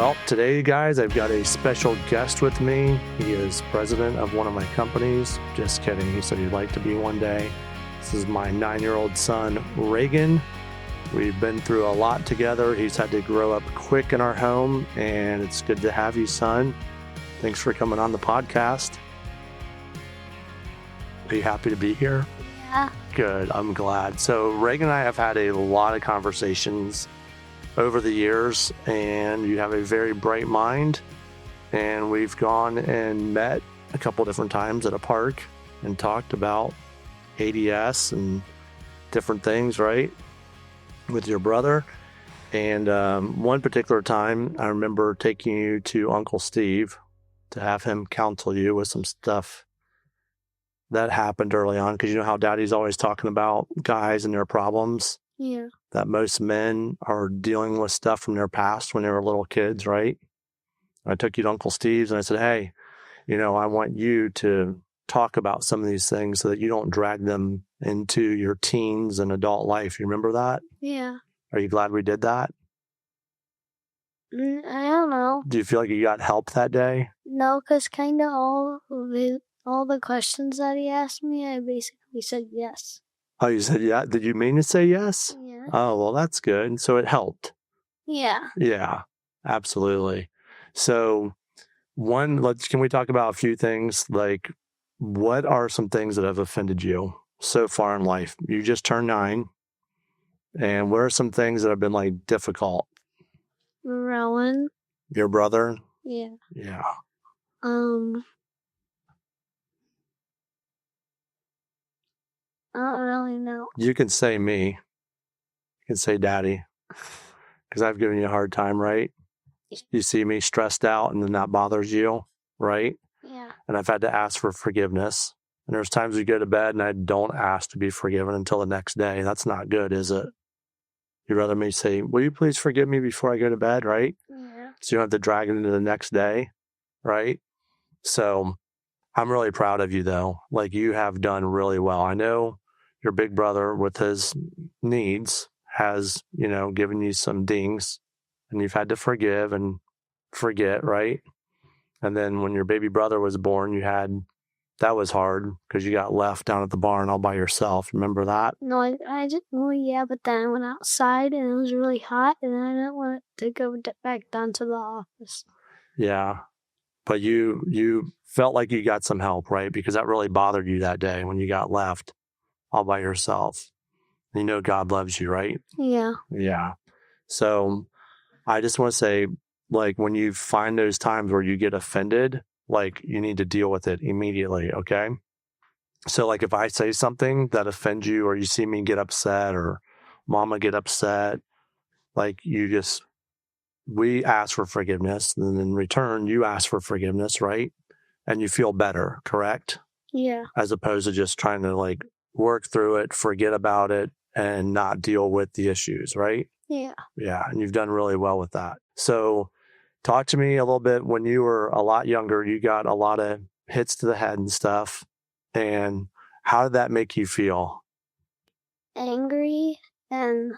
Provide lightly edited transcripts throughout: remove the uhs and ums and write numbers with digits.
Well, today, guys, I've got a special guest with me. He is president of one of my companies. Just kidding. He said he'd like to be one day. This is my 9-year-old son, Reagan. We've been through a lot together. He's had to grow up quick in our home, and it's good to have you, son. Thanks for coming on the podcast. Are you happy to be here? Yeah. Good. I'm glad. So Reagan and I have had a lot of conversations over the years, and you have a very bright mind, and we've gone and met a couple different times at a park and talked about ADS and different things, right, with your brother. And one particular time I remember taking you to Uncle Steve to have him counsel you with some stuff that happened early on, because you know how Daddy's always talking about guys and their problems. Yeah. That most men are dealing with stuff from their past when they were little kids, right? I took you to Uncle Steve's and I said, hey, I want you to talk about some of these things so that you don't drag them into your teens and adult life. You remember that? Yeah. Are you glad we did that? I don't know. Do you feel like you got help that day? No, because kind of all the questions that he asked me, I basically said yes. Oh, you said yeah? Did you mean to say yes? Yeah. Oh, well, that's good. So it helped. Yeah. Yeah, absolutely. So can we talk about a few things? Like, what are some things that have offended you so far in life? You just turned 9. And what are some things that have been like difficult? Rowan. Your brother? Yeah. Yeah. I don't really know. You can say me. You can say Daddy. Because I've given you a hard time, right? You see me stressed out and then that bothers you, right? Yeah. And I've had to ask for forgiveness. And there's times we go to bed and I don't ask to be forgiven until the next day. That's not good, is it? You'd rather me say, will you please forgive me before I go to bed, right? Yeah. So you don't have to drag it into the next day, right? So I'm really proud of you, though. Like, you have done really well. I know your big brother with his needs has, given you some dings, and you've had to forgive and forget, right? And then when your baby brother was born, that was hard because you got left down at the barn all by yourself. Remember that? No, I just, well, yeah, but then I went outside and it was really hot and I didn't want to go back down to the office. Yeah. But you felt like you got some help, right? Because that really bothered you that day when you got left all by yourself. You know God loves you, right? Yeah. Yeah. So I just want to say, like, when you find those times where you get offended, like, you need to deal with it immediately, okay? So, like, if I say something that offends you, or you see me get upset or Mama get upset, like, we ask for forgiveness, and in return, you ask for forgiveness, right? And you feel better, correct? Yeah. As opposed to just trying to, like, work through it, forget about it, and not deal with the issues, right? Yeah. Yeah, and you've done really well with that. So talk to me a little bit. When you were a lot younger, you got a lot of hits to the head and stuff. And how did that make you feel? Angry and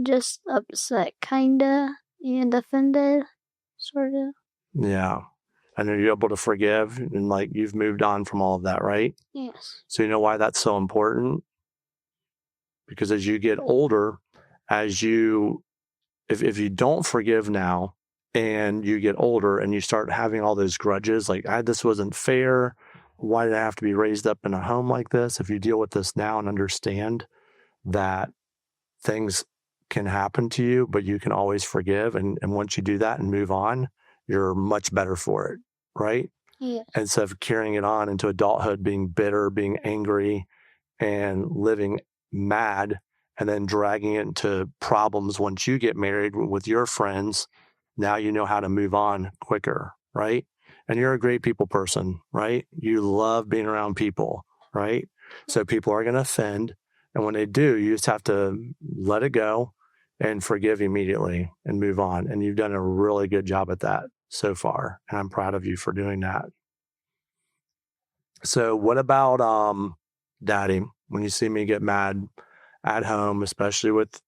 just upset, kinda, and offended, sort of. Yeah. And are you able to forgive? And, like, you've moved on from all of that, right? Yes. So you know why that's so important? Because as you get older, if you don't forgive now and you get older and you start having all those grudges, like, this wasn't fair. Why did I have to be raised up in a home like this? If you deal with this now and understand that things can happen to you, but you can always forgive. And once you do that and move on, you're much better for it, right? Yeah. Instead of carrying it on into adulthood, being bitter, being angry, and living mad, and then dragging it into problems once you get married with your friends. Now you know how to move on quicker, right? And you're a great people person, right? You love being around people, right? So people are going to offend. And when they do, you just have to let it go and forgive immediately and move on. And you've done a really good job at that so far. And I'm proud of you for doing that. So what about Daddy? When you see me get mad at home, especially with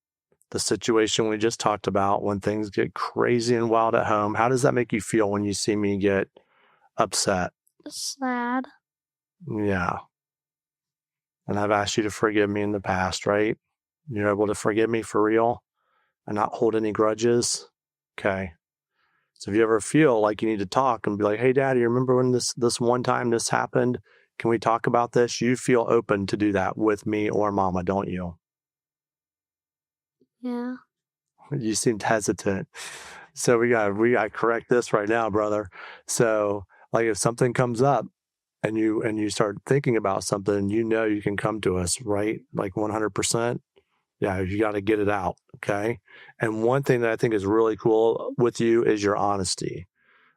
the situation we just talked about, when things get crazy and wild at home, how does that make you feel when you see me get upset? Sad. Yeah. And I've asked you to forgive me in the past, right? You're able to forgive me for real and not hold any grudges? Okay. So if you ever feel like you need to talk and be like, hey, Daddy, remember when this one time this happened? Can we talk about this? You feel open to do that with me or Mama, don't you? Yeah. You seemed hesitant. So we got to correct this right now, brother. So like if something comes up and you start thinking about something, you can come to us, right? Like 100%. Yeah, you got to get it out. Okay. And one thing that I think is really cool with you is your honesty.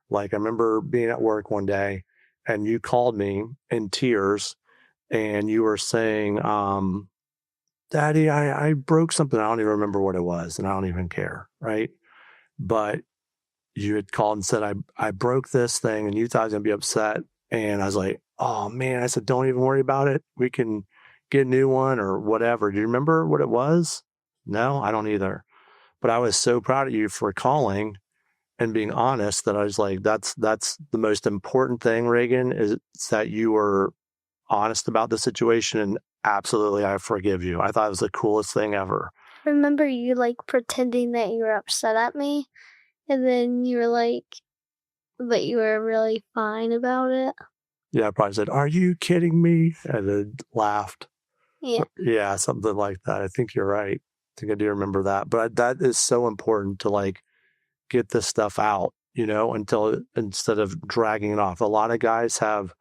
Like I remember being at work one day and you called me in tears and you were saying, Daddy, I broke something. I don't even remember what it was and I don't even care. Right. But you had called and said, I broke this thing and you thought I was going to be upset. And I was like, oh man, I said, don't even worry about it. We can get a new one or whatever. Do you remember what it was? No, I don't either. But I was so proud of you for calling and being honest that I was like, that's the most important thing, Reagan, is that you were honest about the situation and absolutely I forgive you. I thought it was the coolest thing ever. Remember you like pretending that you were upset at me, and then you were like, but you were really fine about it. Yeah, I probably said, are you kidding me? And then laughed. Yeah. Yeah, something like that. I think you're right. I think I do remember that. But that is so important to like get this stuff out, instead of dragging it off. A lot of guys have,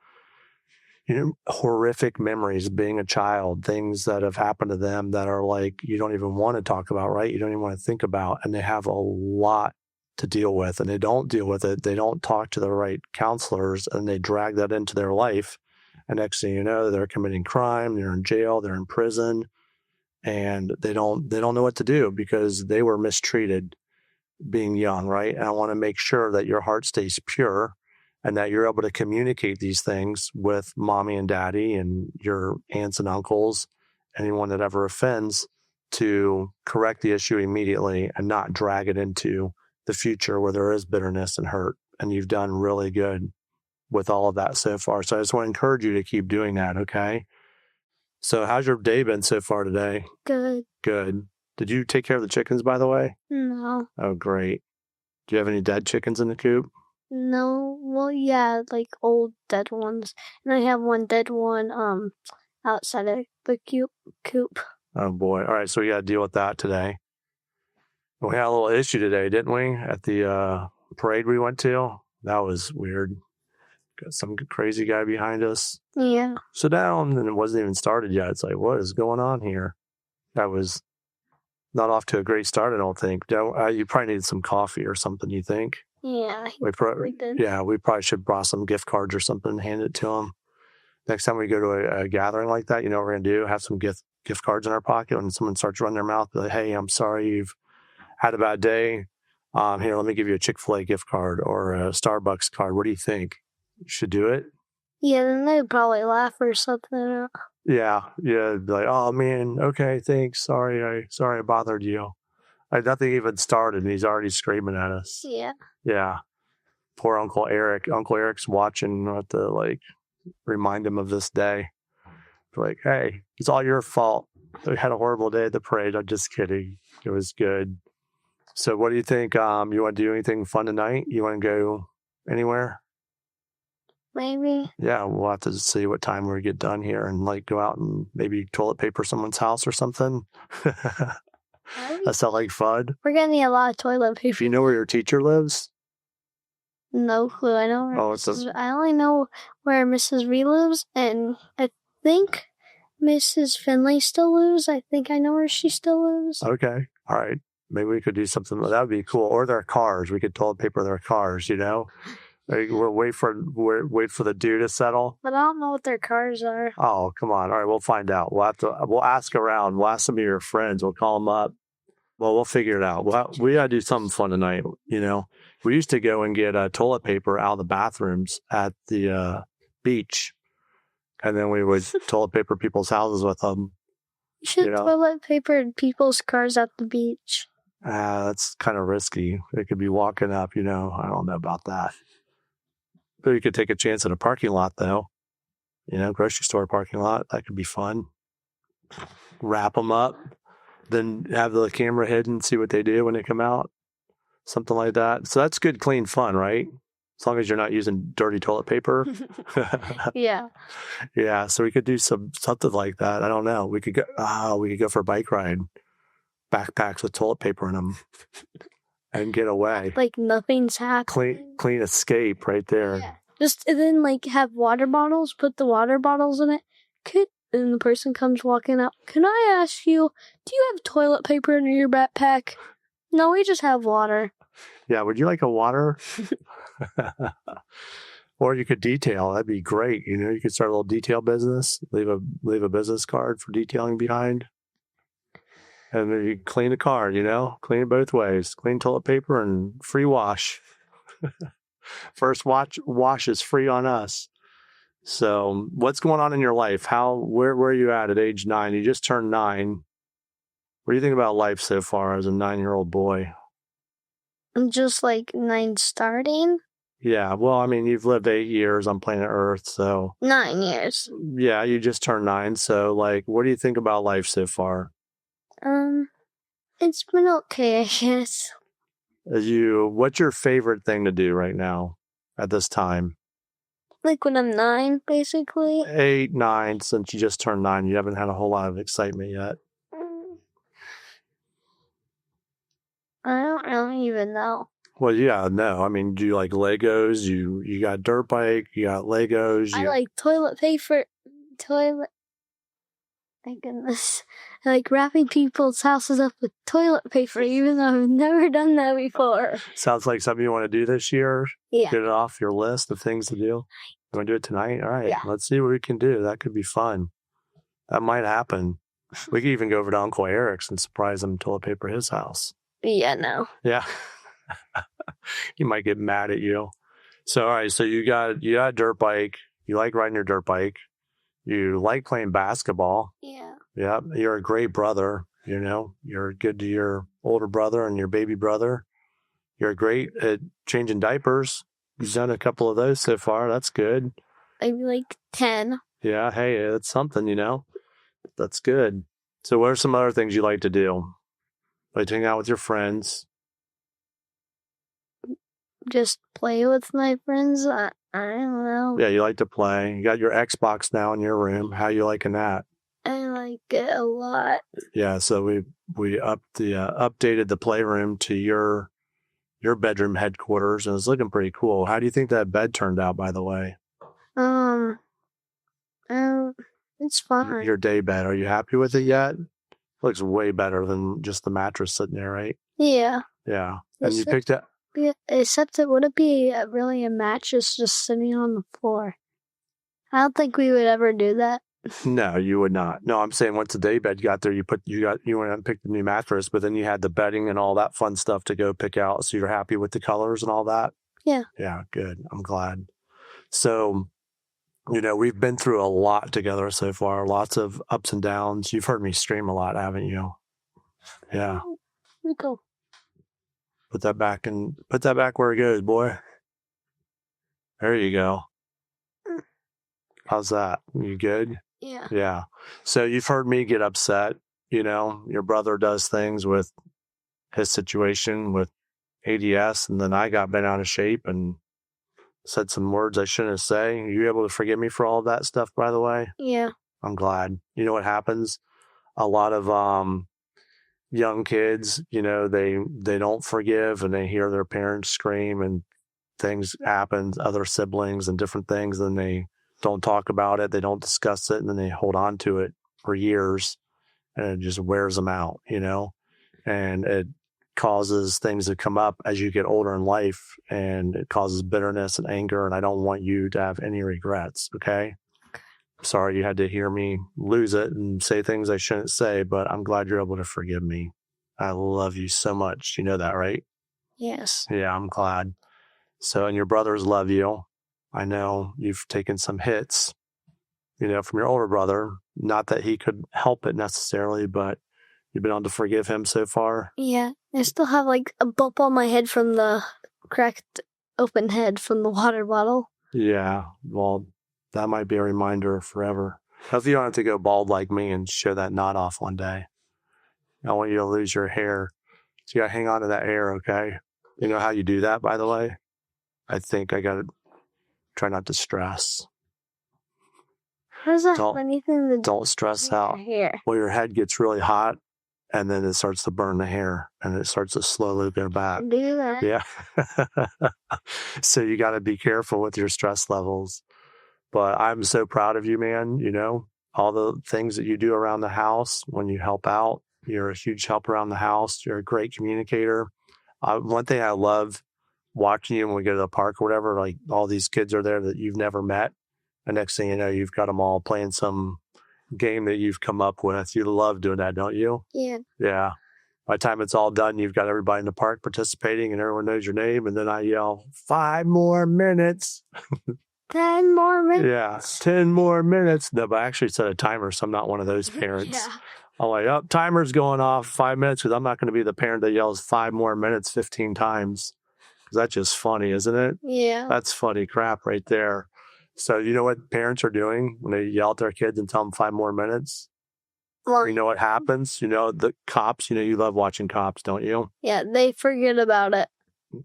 horrific memories of being a child, things that have happened to them that are like, you don't even want to talk about, right? You don't even want to think about. And they have a lot to deal with and they don't deal with it. They don't talk to the right counselors and they drag that into their life. And next thing you know, they're committing crime, they're in jail, they're in prison, and they don't know what to do because they were mistreated being young, right? And I want to make sure that your heart stays pure and that you're able to communicate these things with mommy and daddy and your aunts and uncles, anyone that ever offends, to correct the issue immediately and not drag it into the future where there is bitterness and hurt. And you've done really good with all of that so far. So I just want to encourage you to keep doing that, okay? So how's your day been so far today? Good. Good. Did you take care of the chickens, by the way? No. Oh, great. Do you have any dead chickens in the coop? No. Well, yeah, like old dead ones. And I have one dead one outside of the coop. Oh, boy. All right, so we got to deal with that today. We had a little issue today, didn't we, at the parade we went to? That was weird. Got some crazy guy behind us. Yeah. Sit down, and it wasn't even started yet. It's like, what is going on here? That was not off to a great start, I don't think. You probably needed some coffee or something, you think? Yeah, we did. Yeah, we probably should brought some gift cards or something and hand it to him. Next time we go to a gathering like that, you know what we're going to do? Have some gift cards in our pocket. When someone starts running their mouth, be like, hey, I'm sorry you've had a bad day. Here, let me give you a Chick-fil-A gift card or a Starbucks card. What do you think? You should do it? Yeah, then they'd probably laugh or something. Yeah. Be like, oh, man, okay, thanks. Sorry I bothered you. Nothing even started, and he's already screaming at us. Yeah. Yeah. Poor Uncle Eric. Uncle Eric's watching. I'll have to, remind him of this day. Like, hey, it's all your fault. We had a horrible day at the parade. I'm just kidding. It was good. So what do you think? You want to do anything fun tonight? You want to go anywhere? Maybe. Yeah, we'll have to see what time we get done here and go out and maybe toilet paper someone's house or something. That sound like fun? We're gonna need a lot of toilet paper. Do you know where your teacher lives? No clue. I know I only know where Mrs. Ree lives, and I think Mrs. Finley still lives. I think I know where she still lives. Okay. All right. Maybe we could do something. That would be cool. Or their cars. We could toilet paper their cars, We'll wait for the dew to settle. But I don't know what their cars are. Oh, come on. All right, we'll find out. We'll ask around. We'll ask some of your friends. We'll call them up. Well, we'll figure it out. We got to do something fun tonight, We used to go and get toilet paper out of the bathrooms at the beach. And then we would toilet paper people's houses with them. You should toilet paper people's cars at the beach. That's kind of risky. They could be walking up, I don't know about that. But you could take a chance at a parking lot, though. Grocery store parking lot. That could be fun. Wrap them up, then have the camera hidden, see what they do when they come out. Something like that. So that's good, clean fun, right? As long as you're not using dirty toilet paper. Yeah. Yeah. So we could do something like that. I don't know. We could go for a bike ride. Backpacks with toilet paper in them. And get away. Like nothing's happening. Clean escape right there. Yeah. Just and then have water bottles, put the water bottles in it. And the person comes walking up. Can I ask you, do you have toilet paper in your backpack? No, we just have water. Yeah, would you like a water? Or you could detail. That'd be great. You could start a little detail business. Leave a business card for detailing behind. And then you clean the car, clean it both ways. Clean toilet paper and free wash. First wash is free on us. So what's going on in your life? Where are you at age 9? You just turned 9. What do you think about life so far as a 9-year-old boy? I'm just 9 starting. Yeah, well, I mean, you've lived 8 years on planet Earth, so 9 years. Yeah, you just turned 9. So what do you think about life so far? It's been okay, I guess. What's your favorite thing to do right now at this time? When I'm 9, basically. 8, 9, since you just turned 9, you haven't had a whole lot of excitement yet. I don't really even know. Well, yeah, no. I mean, do you like Legos? You got dirt bike, you got Legos. I like toilet paper. My goodness. I like wrapping people's houses up with toilet paper, even though I've never done that before. Sounds like something you want to do this year? Yeah. Get it off your list of things to do? You want to do it tonight? All right. Yeah. Let's see what we can do. That could be fun. That might happen. We could even go over to Uncle Eric's and surprise him and toilet paper his house. Yeah, no. Yeah. He might get mad at you. So, all right. So you got a dirt bike. You like riding your dirt bike. You like playing basketball. Yeah. Yeah. You're a great brother. You're good to your older brother and your baby brother. You're great at changing diapers. You've done a couple of those so far. That's good. Maybe 10. Yeah. Hey, it's something, That's good. So what are some other things you like to do? Like hang out with your friends? Just play with my friends. I don't know. Yeah, you like to play. You got your Xbox now in your room. How you liking that? I like it a lot. Yeah, so we updated the playroom to your bedroom headquarters, and it's looking pretty cool. How do you think that bed turned out, by the way? It's fine. Your day bed. Are you happy with it yet? Looks way better than just the mattress sitting there, right? Yeah. Yeah. And you picked up. Yeah, except it wouldn't be really a mattress just sitting on the floor. I don't think we would ever do that. No, you would not. No, I'm saying once the day bed got there, you went out and picked a new mattress, but then you had the bedding and all that fun stuff to go pick out. So you're happy with the colors and all that? Yeah. Yeah, good. I'm glad. So, we've been through a lot together so far. Lots of ups and downs. You've heard me stream a lot, haven't you? Yeah. Cool. Put that back where it goes, boy. There you go. How's that? You good? Yeah. Yeah. So you've heard me get upset. Your brother does things with his situation with ADS, and then I got bent out of shape and said some words I shouldn't say. Are you able to forgive me for all of that stuff, by the way? Yeah. I'm glad. You know what happens? A lot of young kids, they don't forgive, and they hear their parents scream and things happen, other siblings and different things, and they don't talk about it, they don't discuss it, and then they hold on to it for years, and it just wears them out, and it causes things to come up as you get older in life, and it causes bitterness and anger, and I don't want you to have any regrets, okay? Sorry you had to hear me lose it and say things I shouldn't say, but I'm glad you're able to forgive me. I love you so much. You know that, right? Yes. Yeah, I'm glad. So, and your brothers love you. I know you've taken some hits, from your older brother. Not that he could help it necessarily, but you've been able to forgive him so far. Yeah, I still have like a bump on my head from the cracked open head from the water bottle. Yeah, well, that might be a reminder forever. If you don't have to go bald like me and show that knot off one day, I want you to lose your hair. So you got to hang on to that hair, okay? You know how you do that, by the way? I think I got to try not to stress. How does that have anything to do Don't stress with out. your hair? Well, your head gets really hot, and then it starts to burn the hair, and it starts to slowly go back. Do that. Yeah. So you got to be careful with your stress levels. But I'm so proud of you, man. All the things that you do around the house when you help out. You're a huge help around the house. You're a great communicator. One thing I love watching you when we go to the park or whatever, like all these kids are there that you've never met. And next thing you know, you've got them all playing some game that you've come up with. You love doing that, don't you? Yeah. Yeah. By the time it's all done, you've got everybody in the park participating and everyone knows your name. And then I yell, 5 more minutes. 10 more minutes. Yeah, 10 more minutes. No, but I actually set a timer, so I'm not one of those parents. Yeah. I'm like, timer's going off 5 minutes because I'm not going to be the parent that yells 5 more minutes 15 times. Because that's just funny, isn't it? Yeah. That's funny crap right there. So you know what parents are doing when they yell at their kids and tell them 5 more minutes? Well, You know what happens? The cops, you love watching cops, don't you? yeah, they forget about it.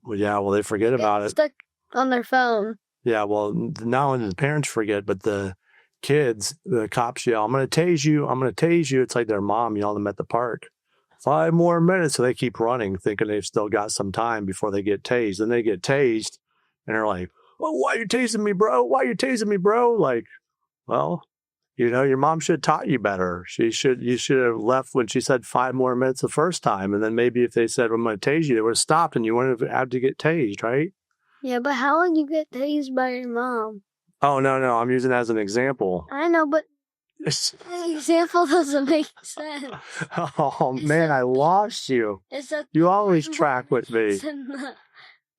Well, they forget about it. Stuck on their phone. Yeah, well, not only the parents forget, but the kids, the cops yell, I'm going to tase you. I'm going to tase you. It's like their mom yelling them at the park. 5 more minutes. So they keep running, thinking they've still got some time before they get tased. Then they get tased, and they're like, well, why are you tasing me, bro? Why are you tasing me, bro? Like, well, your mom should have taught you better. You should have left when she said 5 more minutes the first time. And then maybe if they said, I'm going to tase you, they would have stopped and you wouldn't have had to get tased, right? Yeah, but how would you get tased by your mom? Oh, no. I'm using it as an example. I know, but the example doesn't make sense. Oh, man, I lost you. You always track with me.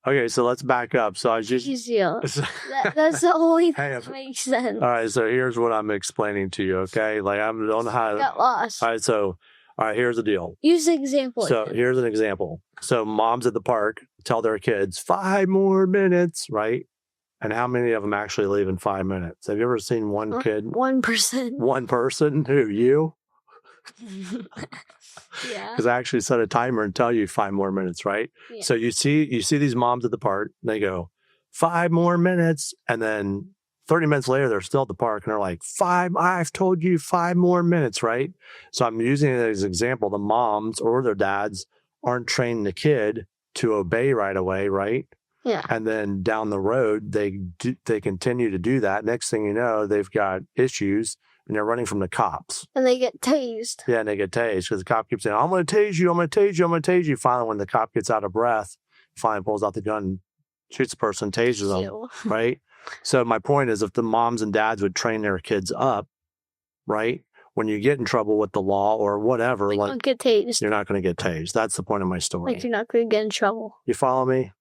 Okay, so let's back up. So I just... That's the only thing that makes sense. All right, so here's what I'm explaining to you, okay? Like, I don't know how... Got lost. All right, here's the deal. Use the example. So here's an example. So moms at the park tell their kids 5 more minutes, right? And how many of them actually leave in 5 minutes? Have you ever seen one kid? 1%. One person? Who, you? Yeah. Because I actually set a timer and tell you 5 more minutes, right? Yeah. So you see these moms at the park, and they go, 5 more minutes. And then 30 minutes later, they're still at the park and they're like, I've told you 5 more minutes, right? So I'm using it as an example. The moms or their dads aren't training the kid to obey right away, right? Yeah. And then down the road, they continue to do that. Next thing you know, they've got issues and they're running from the cops. And they get tased. Yeah, and they get tased because the cop keeps saying, I'm going to tase you, I'm going to tase you, I'm going to tase you. Finally, when the cop gets out of breath, finally pulls out the gun, shoots the person, tases them, right? So my point is if the moms and dads would train their kids up, right? When you get in trouble with the law or whatever, You don't get tased. you're not going to get tased. That's the point of my story. Like you're not going to get in trouble. You follow me?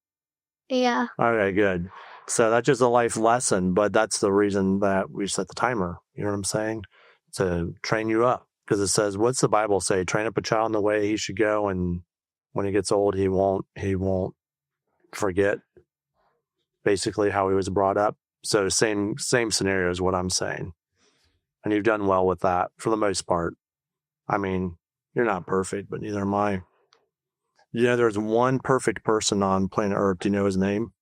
Yeah. All right, good. So that's just a life lesson, but that's the reason that we set the timer. You know what I'm saying? To train you up. Because it says, what's the Bible say? Train up a child in the way he should go, and when he gets old, he won't forget basically how he was brought up. So same scenario is what I'm saying. And you've done well with that for the most part. I mean, you're not perfect, but neither am I. There's one perfect person on planet Earth. Do you know his name?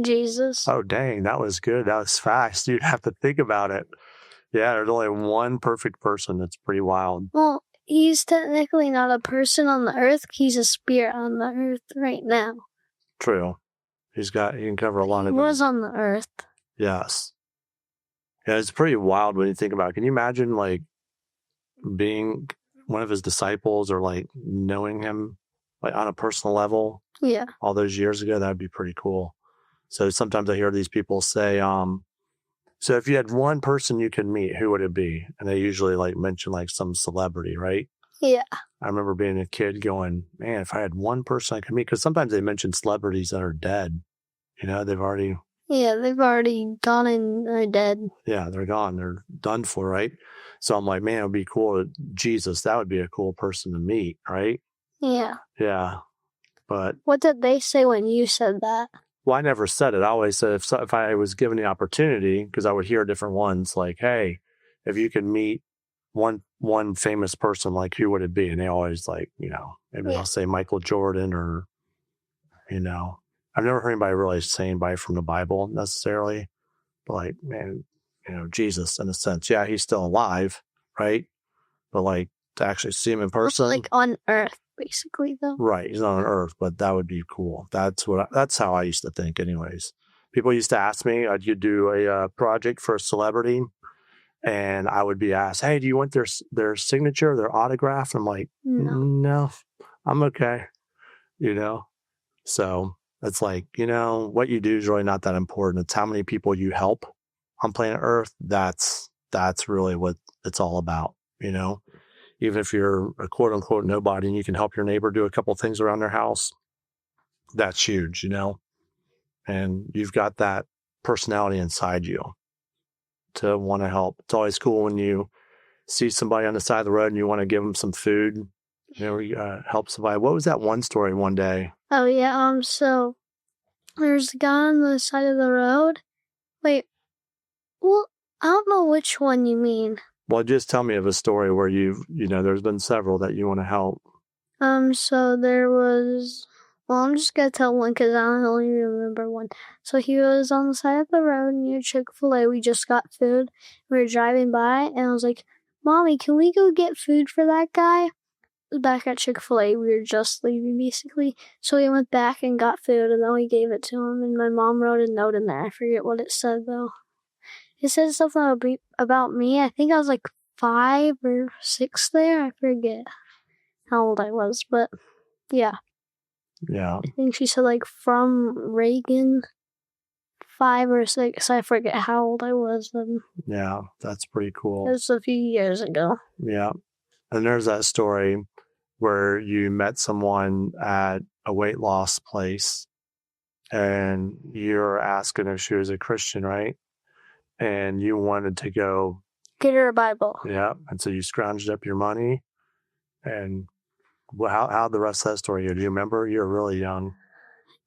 Jesus. Oh, dang. That was good. That was fast. You'd have to think about it. Yeah, there's only one perfect person. That's pretty wild. Well, he's technically not a person on the earth. He's a spirit on the earth right now. True. He can cover a lot of... He was on the earth. Yes. Yeah, it's pretty wild when you think about it. Can you imagine, like, being one of his disciples or, like, knowing him, like, on a personal level? Yeah. All those years ago? That would be pretty cool. So sometimes I hear these people say, so if you had one person you could meet, who would it be? And they usually, like, mention, like, some celebrity, right? Yeah. I remember being a kid going, man, if I had one person I could meet, because sometimes they mention celebrities that are dead. They've already Yeah, they've already gone and are dead. Yeah, they're gone. They're done for, right? So I'm like, man, it would be cool. Jesus, that would be a cool person to meet, right? Yeah. Yeah. But What did they say when you said that? well, I never said it. I always said if I was given the opportunity, because I would hear different ones like, hey, if you could meet one famous person, like who would it be? And they always like, maybe Yeah. I'll say Michael Jordan or, I've never heard anybody really say anybody from the Bible necessarily, but like, man, Jesus in a sense. Yeah, he's still alive, right? But like to actually see him in person, Like on Earth, basically, though. right? He's not on Earth, but that would be cool. That's how I used to think, anyways. People used to ask me, I'd do a project for a celebrity, and I would be asked, "Hey, do you want their signature, their autograph?" And I'm like, "No, I'm okay." So it's like, what you do is really not that important. It's how many people you help on planet Earth. That's really what it's all about. Even if you're a quote unquote nobody and you can help your neighbor do a couple things around their house, that's huge, and you've got that personality inside you to want to help. It's always cool when you see somebody on the side of the road and you want to give them some food, help somebody. What was that one story one day? Oh, yeah. So there's a guy on the side of the road. Wait. Well, I don't know which one you mean. Well, just tell me of a story where there's been several that you want to help. So there was, well, I'm just gonna tell one because I only remember one. So he was on the side of the road near Chick-fil-A. We just got food. We were driving by, and I was like, "Mommy, can we go get food for that guy?" Back at Chick-fil-A, we were just leaving, basically. So we went back and got food, and then we gave it to him, and my mom wrote a note in there. I forget what it said, though. It said something about me. I think I was like 5 or 6 there. I forget how old I was, but yeah. Yeah. I think she said like from Reagan, 5 or 6. I forget how old I was then. Yeah, that's pretty cool. It was a few years ago. Yeah. And there's that story where you met someone at a weight loss place and you're asking if she was a Christian, right? And you wanted to go get her a Bible. Yeah. And so you scrounged up your money. And how'd the rest of that story go? Do you remember? You were really young.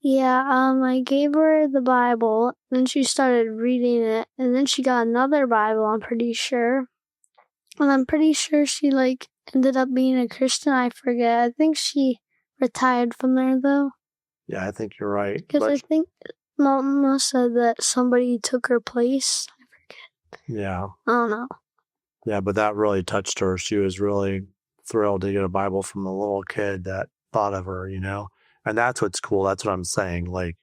Yeah, I gave her the Bible, then she started reading it, and then she got another Bible, I'm pretty sure. And I'm pretty sure she, ended up being a Christian, I forget. I think she retired from there, though. Yeah, I think you're right. Because I think Mama said that somebody took her place. I forget. Yeah. I don't know. Yeah, but that really touched her. She was really thrilled to get a Bible from a little kid that thought of her, And that's what's cool. That's what I'm saying. Like,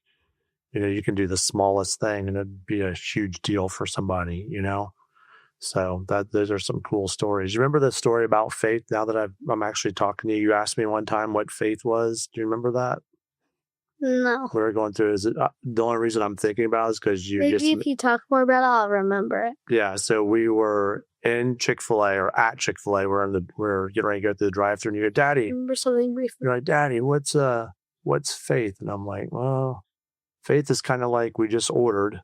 you can do the smallest thing and it'd be a huge deal for somebody, So those are some cool stories. You remember the story about faith? Now that I'm actually talking to you, you asked me one time what faith was. Do you remember that? No. We were going through. Is it the only reason I'm thinking about is because maybe if you talk more about it, I'll remember it. Yeah. So we were in Chick-fil-A or at Chick-fil-A. We're getting ready to go through the drive-thru, and you go, "Daddy." I remember something briefly. You're like, "Daddy, what's faith?" And I'm like, "Well, faith is kind of like we just ordered,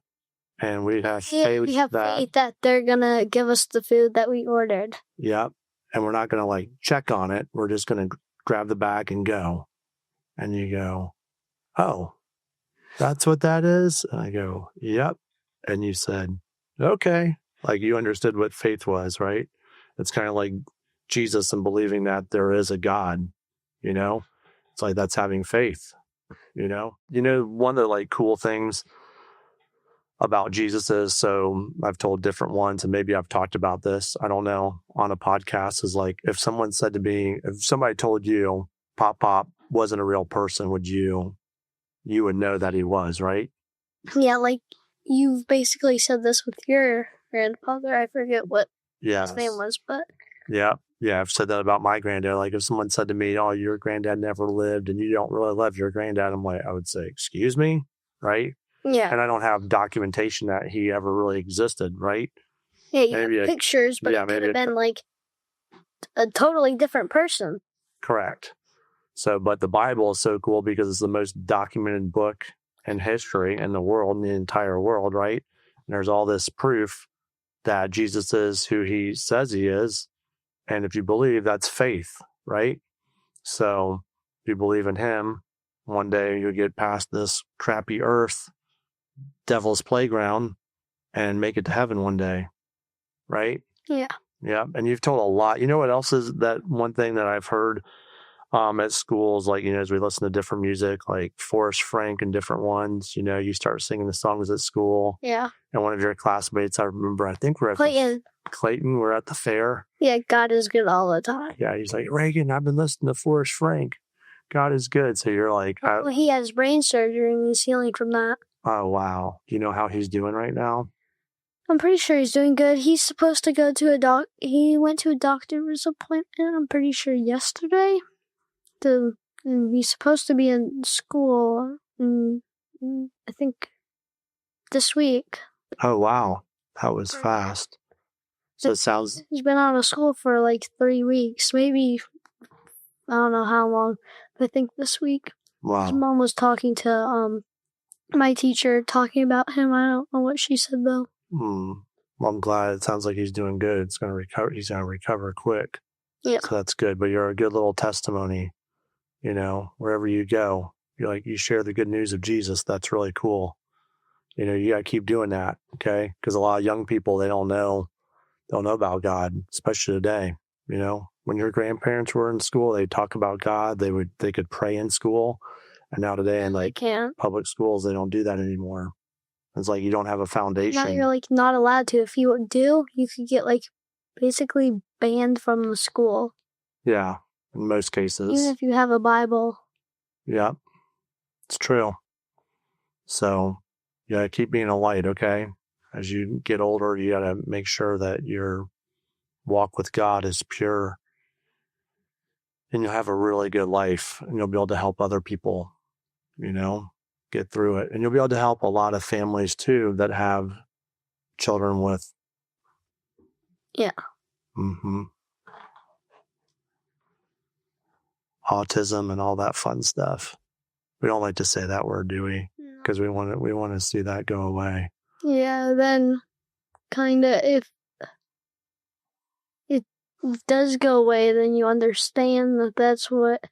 and we have faith that they're gonna give us the food that we ordered." Yep. And we're not gonna check on it. We're just gonna grab the bag and go. And you go, "Oh, that's what that is?" And I go, "Yep." And you said, "Okay." Like you understood what faith was, right? It's kind of like Jesus and believing that there is a God, It's like that's having faith, One of the cool things about Jesus is, so I've told different ones and maybe I've talked about this, I don't know, on a podcast, is like if someone said to me, if somebody told you Pop wasn't a real person, you would know that he was, right? Yeah, you've basically said this with your grandfather. I forget what his name was, but... Yeah, I've said that about my granddad. Like if someone said to me, "Oh, your granddad never lived and you don't really love your granddad," I would say, "Excuse me?" Right? Yeah. And I don't have documentation that he ever really existed, right? Yeah, you have pictures, but it could have been a totally different person. Correct. So, but the Bible is so cool because it's the most documented book in history, in the world, in the entire world, right? And there's all this proof that Jesus is who he says he is. And if you believe, that's faith, right? So if you believe in him, one day you'll get past this crappy earth, devil's playground, and make it to heaven one day, right? Yeah. Yeah. And you've told a lot. You know what else is that one thing that I've heard at schools, like, as we listen to different music, like Forrest Frank and different ones, you start singing the songs at school. Yeah. And one of your classmates, I remember, I think we're at Clayton. We're at the fair. Yeah, God is good all the time. Yeah, he's like, Reagan, I've been listening to Forrest Frank. God is good. So you're like... he has brain surgery and he's healing from that. Oh, wow. Do you know how he's doing right now? I'm pretty sure he's doing good. He's supposed to go to he went to a doctor's appointment, I'm pretty sure yesterday. And he's supposed to be in school, I think, this week. Oh, wow. That was fast. So it sounds... He's been out of school for like 3 weeks. Maybe, I don't know how long, but I think this week. Wow. His mom was talking to my teacher, talking about him. I don't know what she said, though. Well, I'm glad. It sounds like he's doing good. It's going to recover. He's going to recover quick. Yeah. So that's good. But you're a good little testimony. Wherever you go, you share the good news of Jesus. That's really cool. You got to keep doing that, okay? Because a lot of young people, they don't know about God, especially today. When your grandparents were in school, they talk about God. They could pray in school, and now today in public schools, they don't do that anymore. It's like you don't have a foundation. Now you're not allowed to. If you do, you could get basically banned from the school. Yeah. In most cases. Even if you have a Bible. Yeah, it's true. So, you gotta keep being a light, okay? As you get older, you gotta make sure that your walk with God is pure. And you'll have a really good life. And you'll be able to help other people, get through it. And you'll be able to help a lot of families, too, that have children with... Yeah. Autism and all that fun stuff. We don't like to say that word, do we? Because we want to see that go away. Yeah, then kind of if it does go away, then you understand that that's what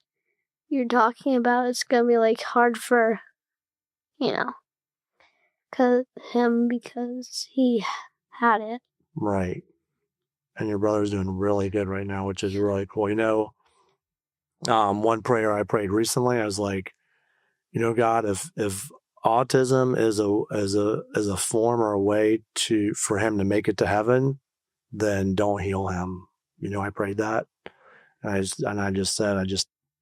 you're talking about. It's gonna be hard for because he had it. Right. And your brother's doing really good right now, which is really cool. One prayer I prayed recently, I was like, God, if autism is a form or a way for him to make it to heaven, then don't heal him. I prayed that, and I just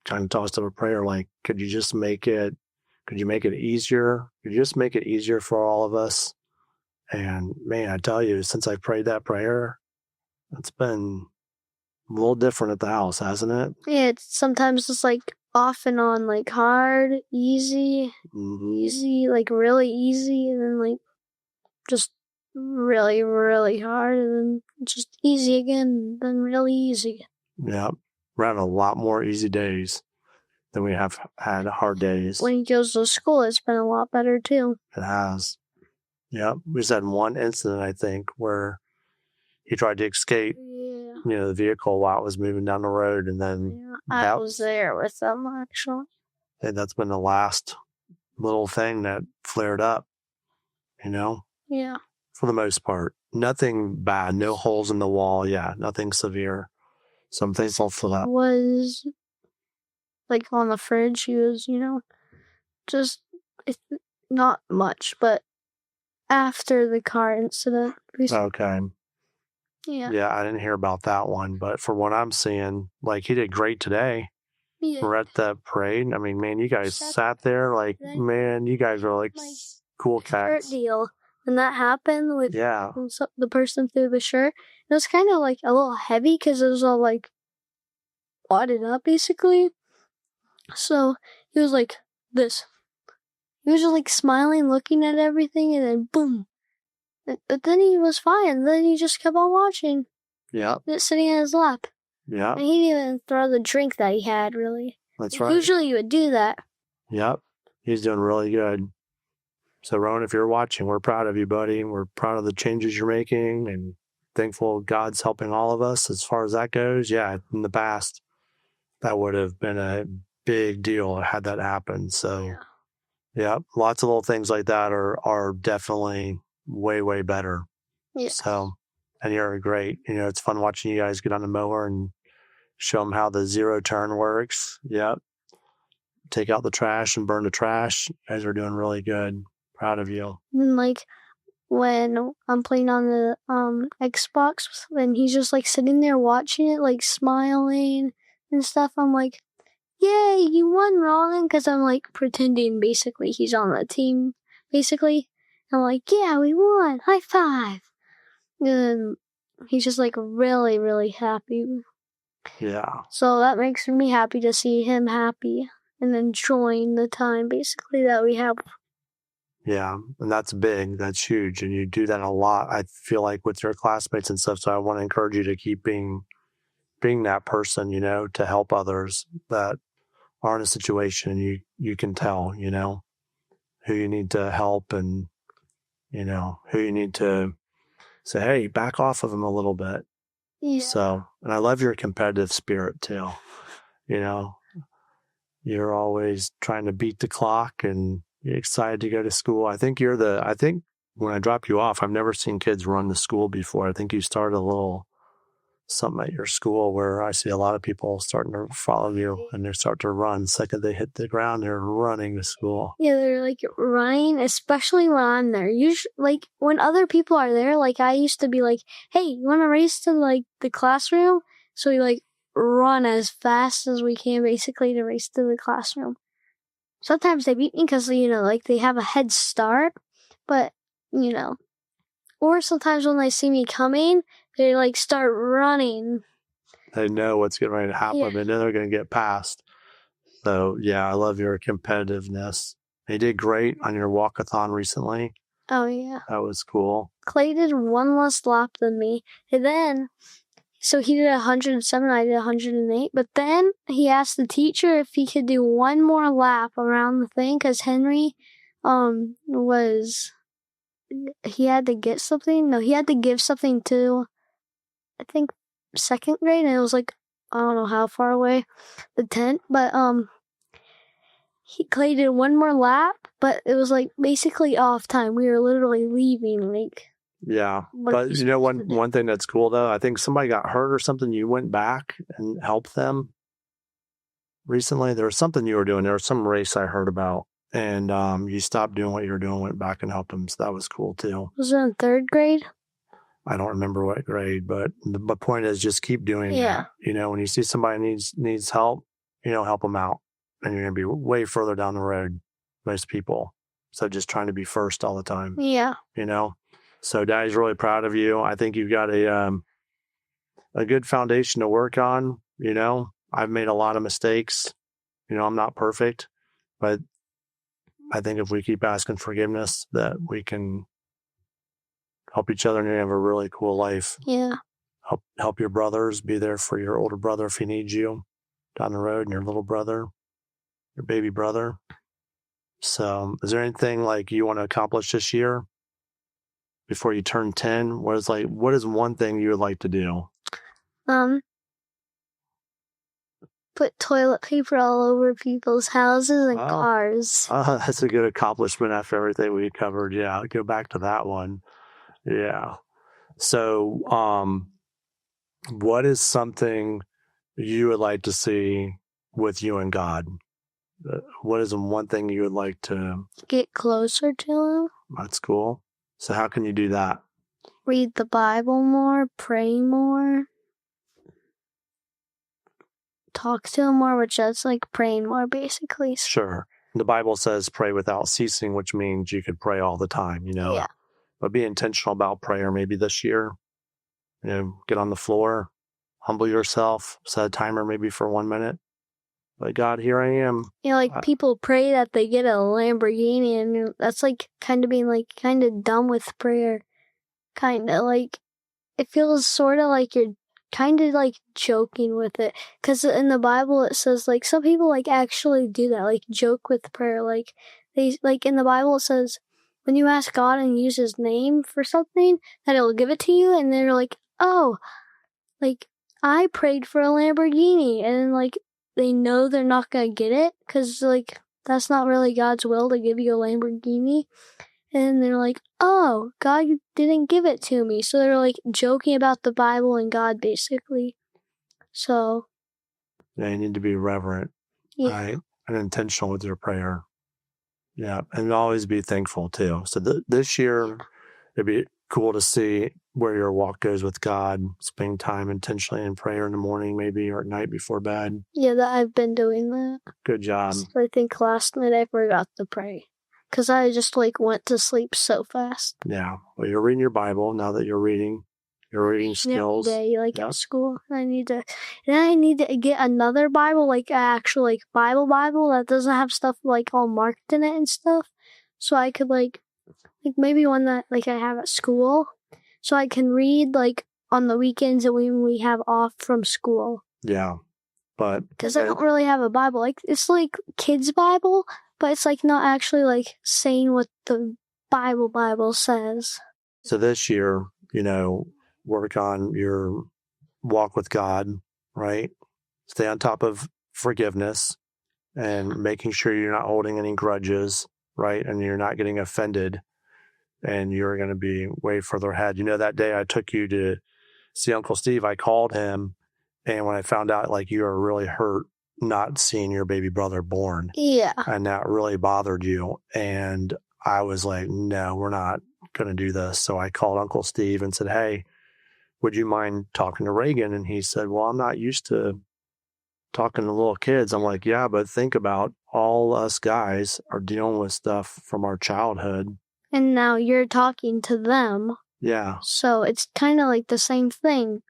kind of tossed up a prayer like, could you make it easier? Could you just make it easier for all of us? And man, I tell you, since I prayed that prayer, it's been a little different at the house, hasn't it? Yeah, sometimes it's off and on, hard, easy, easy, really easy, and then just really, really hard, and then just easy again, then really easy. Yeah, we're having a lot more easy days than we have had hard days. When he goes to school, it's been a lot better too. It has. Yeah, we just had one incident, I think, where he tried to escape. Yeah. The vehicle while it was moving down the road, and then I was there with them actually. And that's been the last little thing that flared up. Yeah. For the most part, nothing bad, no holes in the wall. Yeah, nothing severe. Some things will fill up. Was on the fridge. He was, just not much, but after the car incident. Okay. Yeah. Yeah, I didn't hear about that one, but for what I'm seeing, he did great today. Yeah. We're at the parade. I mean, man, you guys sat there man, you guys are cool cats. Deal. When that happened with the person threw the shirt, it was kind of a little heavy because it was all wadded up basically. So he was this. He was just smiling, looking at everything, and then boom. But then he was fine. Then he just kept on watching. Yeah. Sitting in his lap. Yeah. And he didn't even throw the drink that he had, really. That's right. Usually you would do that. Yep. He's doing really good. So, Rowan, if you're watching, we're proud of you, buddy. We're proud of the changes you're making and thankful God's helping all of us as far as that goes. Yeah, in the past, that would have been a big deal had that happened. So, yeah, lots of little things like that are definitely way, way better. Yeah. So, and you're great. It's fun watching you guys get on the mower and show them how the zero turn works. Yep. Take out the trash and burn the trash. You guys are doing really good. Proud of you. And like when I'm playing on the Xbox, and he's just like sitting there watching it, like smiling and stuff. I'm like, yay, you won, Ron, because I'm like pretending basically he's on the team. Basically, I'm like, yeah, we won, high five. And he's just like really, really happy. Yeah. So that makes me happy to see him happy and enjoying the time basically that we have. Yeah, and that's big. That's huge. And you do that a lot, I feel like, with your classmates and stuff. So I want to encourage you to keep being that person, to help others that are in a situation and you can tell, who you need to help and, who you need to say, hey, back off of them a little bit. Yeah. So, and I love your competitive spirit too. You're always trying to beat the clock and you're excited to go to school. I think when I drop you off, I've never seen kids run to school before. I think you started a little something at your school where I see a lot of people starting to follow you and they start to run. The second they hit the ground, they're running to school. Yeah, they're like running, especially when I'm there. Usually, like when other people are there, like I used to be like, hey, you want to race to like the classroom? So we like run as fast as we can basically to race to the classroom. Sometimes they beat me because, like they have a head start, but, or sometimes when they see me coming, they like start running. They know what's getting ready to happen. Yeah. They know they're going to get past. So, yeah, I love your competitiveness. You did great on your walkathon recently. Oh, yeah. That was cool. Clay did one less lap than me. And then, so he did 107, I did 108. But then he asked the teacher if he could do one more lap around the thing because Henry he had to get something. No, he had to give something to, I think, second grade. And it was like, I don't know how far away, the tent. But Clay did one more lap, but it was like basically off time. We were literally leaving. Like, yeah, but one thing that's cool though, I think somebody got hurt or something. You went back and helped them recently. There was something you were doing. There was some race I heard about, and you stopped doing what you were doing, went back and helped them. So that was cool too. Was it in third grade? I don't remember what grade, but the point is just keep doing that. When you see somebody needs help, help them out, and you're gonna be way further down the road. Most people, so just trying to be first all the time. Yeah. So Daddy's really proud of you. I think you've got a good foundation to work on. I've made a lot of mistakes. I'm not perfect, but I think if we keep asking forgiveness, that we can help each other and you have a really cool life. Yeah. Help your brothers. Be there for your older brother if he needs you down the road, and your little brother, your baby brother. So is there anything like you want to accomplish this year before you turn 10? What is one thing you would like to do? Put toilet paper all over people's houses and cars. That's a good accomplishment after everything we covered. Yeah, I'll go back to that one. Yeah. So, what is something you would like to see with you and God? What is one thing you would like to get closer to him? That's cool. So how can you do that? Read the Bible more, pray more, talk to him more, which that's like praying more basically. Sure. The Bible says pray without ceasing, which means you could pray all the time, Yeah. But be intentional about prayer maybe this year. Get on the floor, humble yourself, set a timer maybe for 1 minute. But God, here I am. People pray that they get a Lamborghini, and that's like kind of being like kind of dumb with prayer. Kind of like, it feels sort of like you're kind of like joking with it. Because in the Bible it says like some people like actually do that, like joke with prayer. Like they like in the Bible it says when you ask God and use his name for something, that he'll give it to you, and they're like, oh, like, I prayed for a Lamborghini, and, like, they know they're not gonna get it, because, like, that's not really God's will to give you a Lamborghini, and they're like, oh, God didn't give it to me, so they're, like, joking about the Bible and God, basically, so. Yeah, you need to be reverent, right? And intentional with your prayer. Yeah, and always be thankful too. So this year, it'd be cool to see where your walk goes with God. Spending time intentionally in prayer in the morning, maybe, or at night before bed. Yeah, that I've been doing that. Good job. So I think last night I forgot to pray, because I just, like, went to sleep so fast. Yeah, well, you're reading your Bible now that you're reading. Your reading skills. Every day, like, at school. I need to get another Bible, like, an actual, like, Bible that doesn't have stuff, like, all marked in it and stuff. So I could, like maybe one that, like, I have at school. So I can read, like, on the weekends and when we have off from school. Yeah, but. Because I don't really have a Bible. Like, it's like kids' Bible, but it's, like, not actually, like, saying what the Bible says. So this year, work on your walk with God, right? Stay on top of forgiveness and making sure you're not holding any grudges, right? And you're not getting offended, and you're going to be way further ahead. That day I took you to see Uncle Steve, I called him, and when I found out, like, you were really hurt not seeing your baby brother born. Yeah. And that really bothered you. And I was like, no, we're not going to do this. So I called Uncle Steve and said, hey, would you mind talking to Reagan? And he said, well, I'm not used to talking to little kids. I'm like, yeah, but think about all us guys are dealing with stuff from our childhood. And now you're talking to them. Yeah. So it's kind of like the same thing,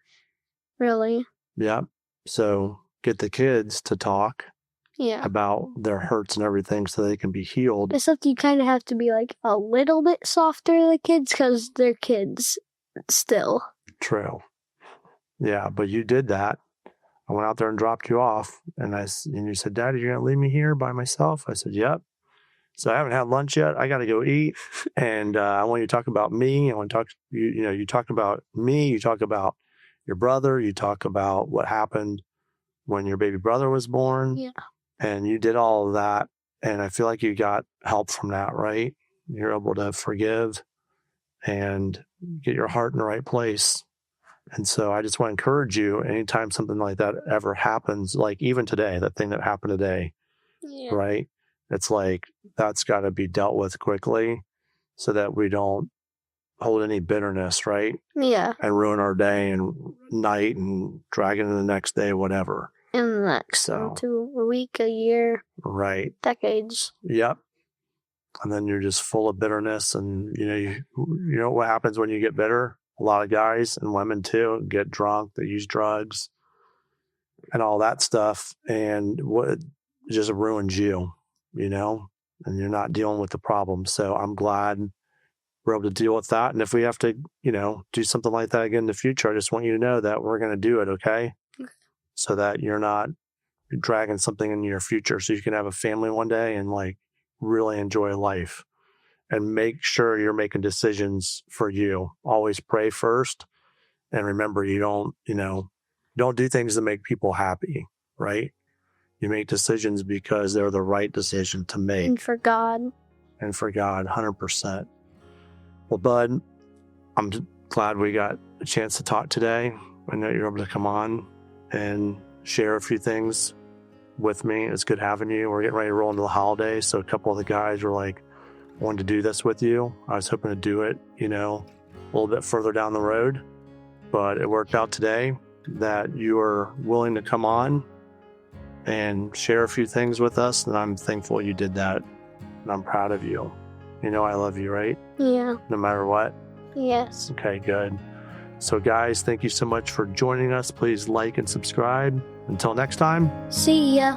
really. Yeah. So get the kids to talk about their hurts and everything so they can be healed. Except you kind of have to be, like, a little bit softer to the kids because they're kids still. True. Yeah, but you did that. I went out there and dropped you off, and you said, Daddy, you're going to leave me here by myself? I said, yep. So I haven't had lunch yet. I got to go eat, and I want you to talk about me. I want to talk, you talk about me. You talk about your brother. You talk about what happened when your baby brother was born. Yeah. And you did all of that, and I feel like you got help from that, right? You're able to forgive and get your heart in the right place. And so I just want to encourage you, anytime something like that ever happens, like even today, that thing that happened today, right? It's like, that's got to be dealt with quickly so that we don't hold any bitterness, right? Yeah. And ruin our day and night and drag into the next day, whatever. And the next into a week, a year. Right. Decades. Yep. And then you're just full of bitterness. And, you know what happens when you get bitter? A lot of guys and women too get drunk, they use drugs and all that stuff. And what just ruins you, and you're not dealing with the problem. So I'm glad we're able to deal with that. And if we have to, do something like that again in the future, I just want you to know that we're going to do it. Okay. So that you're not dragging something into your future, so you can have a family one day and, like, really enjoy life. And make sure you're making decisions for you. Always pray first. And remember, you don't do things to make people happy, right? You make decisions because they're the right decision to make. And for God. 100%. Well, Bud, I'm glad we got a chance to talk today. I know you're able to come on and share a few things with me. It's good having you. We're getting ready to roll into the holidays. So a couple of the guys were like, I wanted to do this with you. I was hoping to do it, a little bit further down the road, but it worked out today that you were willing to come on and share a few things with us. And I'm thankful you did that. And I'm proud of you. I love you, right? Yeah. No matter what? Yes. Okay, good. So guys, thank you so much for joining us. Please like and subscribe. Until next time. See ya.